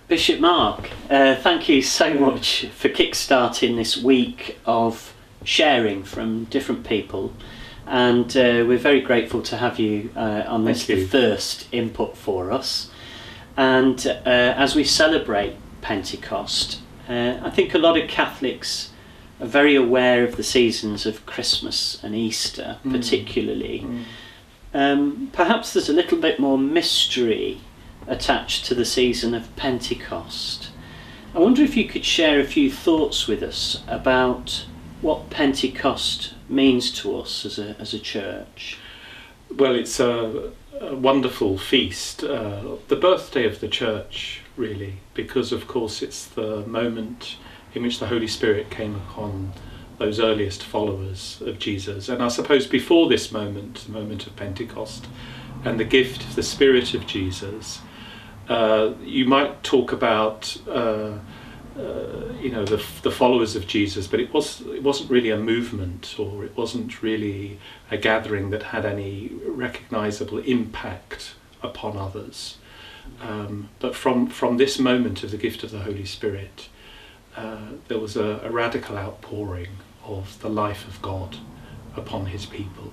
Bishop Mark, thank you so much for kickstarting this week of sharing from different people, and we're very grateful to have you on this, the first input for us. And as we celebrate Pentecost, I think a lot of Catholics are very aware of the seasons of Christmas and Easter particularly. Perhaps there's a little bit more mystery attached to the season of Pentecost. I wonder if you could share a few thoughts with us about what Pentecost means to us as a church. Well, it's a wonderful feast, the birthday of the church, really, because of course it's the moment in which the Holy Spirit came upon those earliest followers of Jesus. And I suppose before this moment, the moment of Pentecost and the gift of the Spirit of Jesus, you might talk about the followers of Jesus, but it wasn't really a movement, or it wasn't really a gathering that had any recognizable impact upon others. But from this moment of the gift of the Holy Spirit, there was a radical outpouring of the life of God upon his people,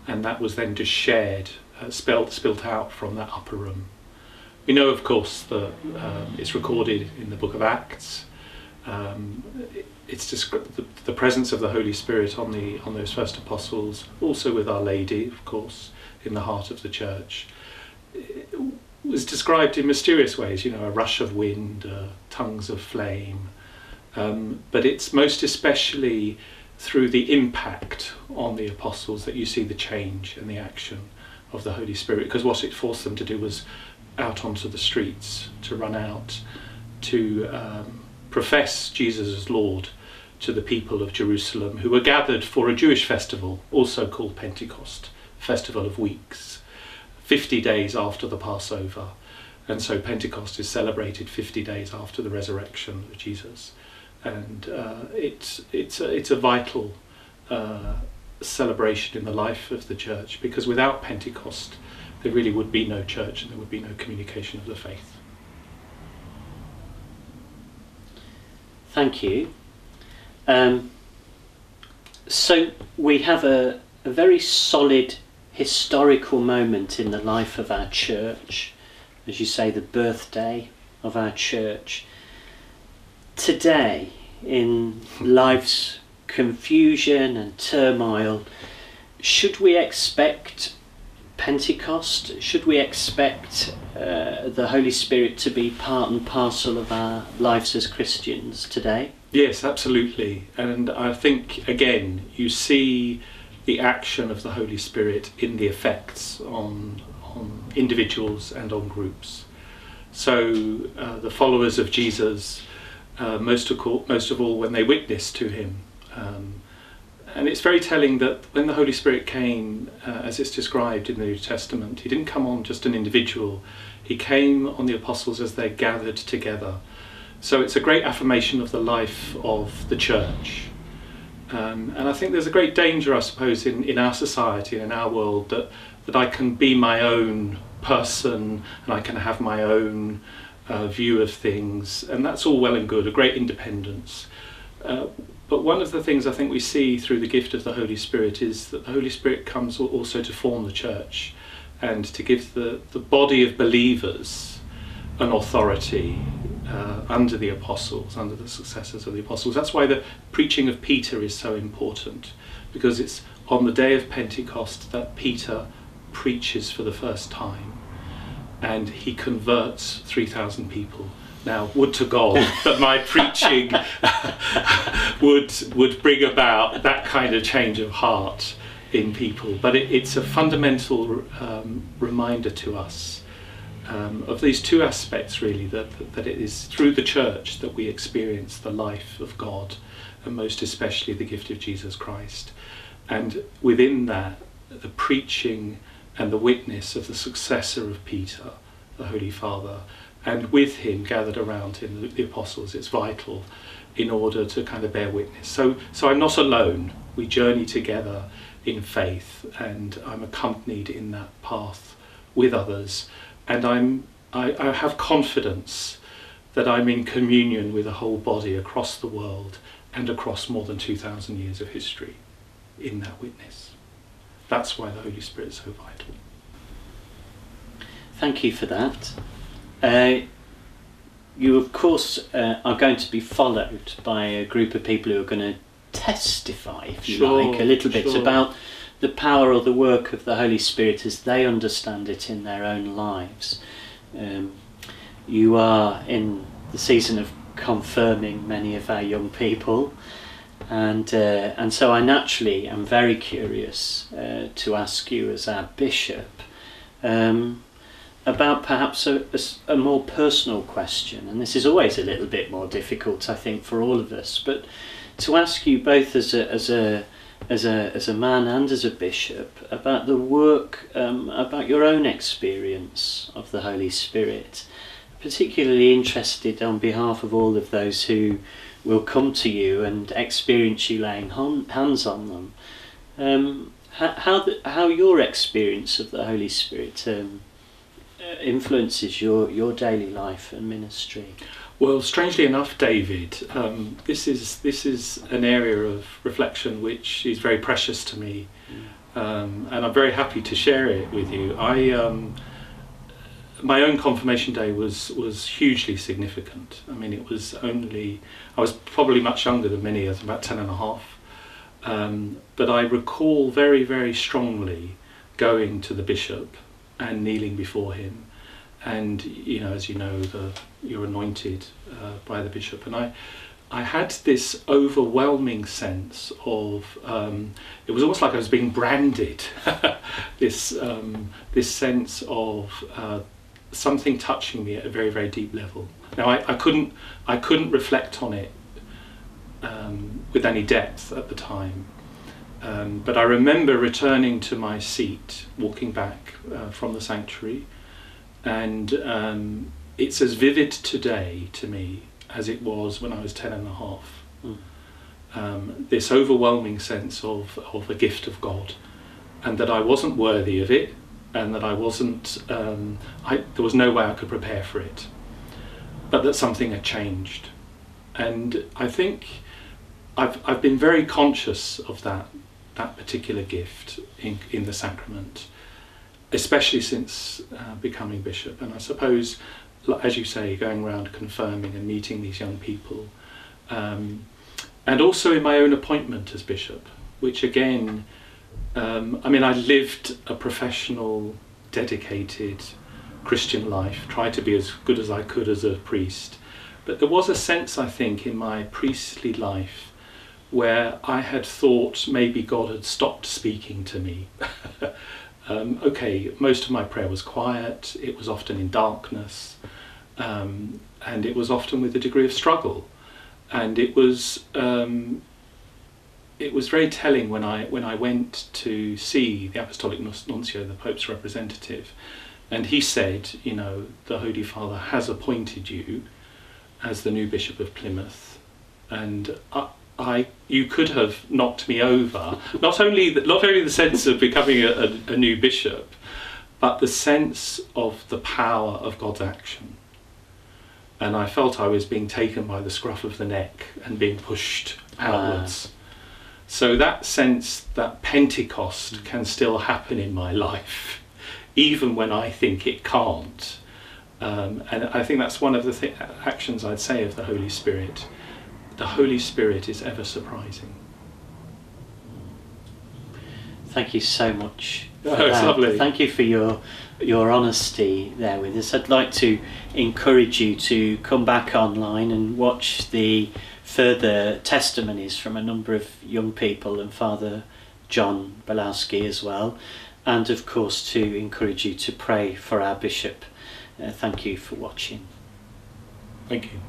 and that was then just shared, spilt out from that upper room. We know, of course, that it's recorded in the book of Acts. It's the presence of the Holy Spirit on those first apostles, also with Our Lady, of course, in the heart of the church. It was described in mysterious ways, a rush of wind, tongues of flame. But it's most especially through the impact on the apostles that you see the change and the action of the Holy Spirit, because what it forced them to do was out onto the streets, to run out, to profess Jesus as Lord to the people of Jerusalem, who were gathered for a Jewish festival, also called Pentecost, Festival of Weeks, 50 days after the Passover. And so Pentecost is celebrated 50 days after the resurrection of Jesus. And it's a vital celebration in the life of the church, because without Pentecost there really would be no church and there would be no communication of the faith. Thank you. So we have a very solid historical moment in the life of our church, as you say, the birthday of our church. Today, in life's confusion and turmoil, should we expect Pentecost? Should we expect the Holy Spirit to be part and parcel of our lives as Christians today? Yes, absolutely. And I think, again, you see the action of the Holy Spirit in the effects on individuals and on groups. So the followers of Jesus, most of all when they witnessed to him, and it's very telling that when the Holy Spirit came, as it's described in the New Testament, he didn't come on just an individual, he came on the apostles as they gathered together. So it's a great affirmation of the life of the church. And I think there's a great danger, I suppose, in our society and in our world, that I can be my own person and I can have my own view of things, and that's all well and good, a great independence. But one of the things I think we see through the gift of the Holy Spirit is that the Holy Spirit comes also to form the church and to give the body of believers an authority under the apostles, under the successors of the apostles. That's why the preaching of Peter is so important, because it's on the day of Pentecost that Peter preaches for the first time and he converts 3,000 people. Now, would to God that my preaching would bring about that kind of change of heart in people. But it's a fundamental reminder to us of these two aspects, really, that it is through the church that we experience the life of God, and most especially the gift of Jesus Christ. And within that, the preaching and the witness of the successor of Peter, the Holy Father, and with him gathered around him, the apostles, it's vital in order to kind of bear witness. So I'm not alone. We journey together in faith, and I'm accompanied in that path with others. And I have confidence that I'm in communion with a whole body across the world and across more than 2,000 years of history in that witness. That's why the Holy Spirit is so vital. Thank you for that. You, of course, are going to be followed by a group of people who are going to testify, if you like, a little bit about the power or the work of the Holy Spirit as they understand it in their own lives. You are in the season of confirming many of our young people, and so I naturally am very curious to ask you as our bishop about perhaps a more personal question, and this is always a little bit more difficult, I think, for all of us, but to ask you both as a man and as a bishop about the work, about your own experience of the Holy Spirit. Particularly interested on behalf of all of those who will come to you and experience you laying hands on them. How your experience of the Holy Spirit influences your daily life and ministry. Well, strangely enough, David, this is an area of reflection which is very precious to me, and I'm very happy to share it with you. My own confirmation day was hugely significant. I mean, I was probably much younger than many, I was about 10 and a half. But I recall very, very strongly going to the bishop and kneeling before him. And, as you know, you're anointed by the bishop. And I had this overwhelming sense of, it was almost like I was being branded, this sense of something touching me at a very, very deep level. Now I couldn't reflect on it with any depth at the time, but I remember returning to my seat, walking back from the sanctuary, and it's as vivid today to me as it was when I was 10 and a half. This overwhelming sense of the gift of God, and that I wasn't worthy of it, and that I wasn't, there was no way I could prepare for it, but that something had changed. And I think I've been very conscious of that particular gift in the sacrament, especially since becoming bishop. And I suppose, as you say, going around confirming and meeting these young people, and also in my own appointment as bishop, which again, I lived a professional, dedicated Christian life, tried to be as good as I could as a priest. But there was a sense, I think, in my priestly life where I had thought maybe God had stopped speaking to me. Okay, most of my prayer was quiet, it was often in darkness, and it was often with a degree of struggle. And it was very telling when I went to see the Apostolic Nuncio, the Pope's representative, and he said, the Holy Father has appointed you as the new Bishop of Plymouth, and you could have knocked me over. Not only the sense of becoming a new bishop, but the sense of the power of God's action. And I felt I was being taken by the scruff of the neck and being pushed outwards. So that sense that Pentecost can still happen in my life, even when I think it can't. And I think that's one of the actions I'd say of the Holy Spirit. The Holy Spirit is ever surprising. Thank you so much for that. It's lovely. Thank you for your honesty there with us. I'd like to encourage you to come back online and watch the further testimonies from a number of young people and Father John Belowski as well, and of course to encourage you to pray for our bishop. Thank you for watching. Thank you.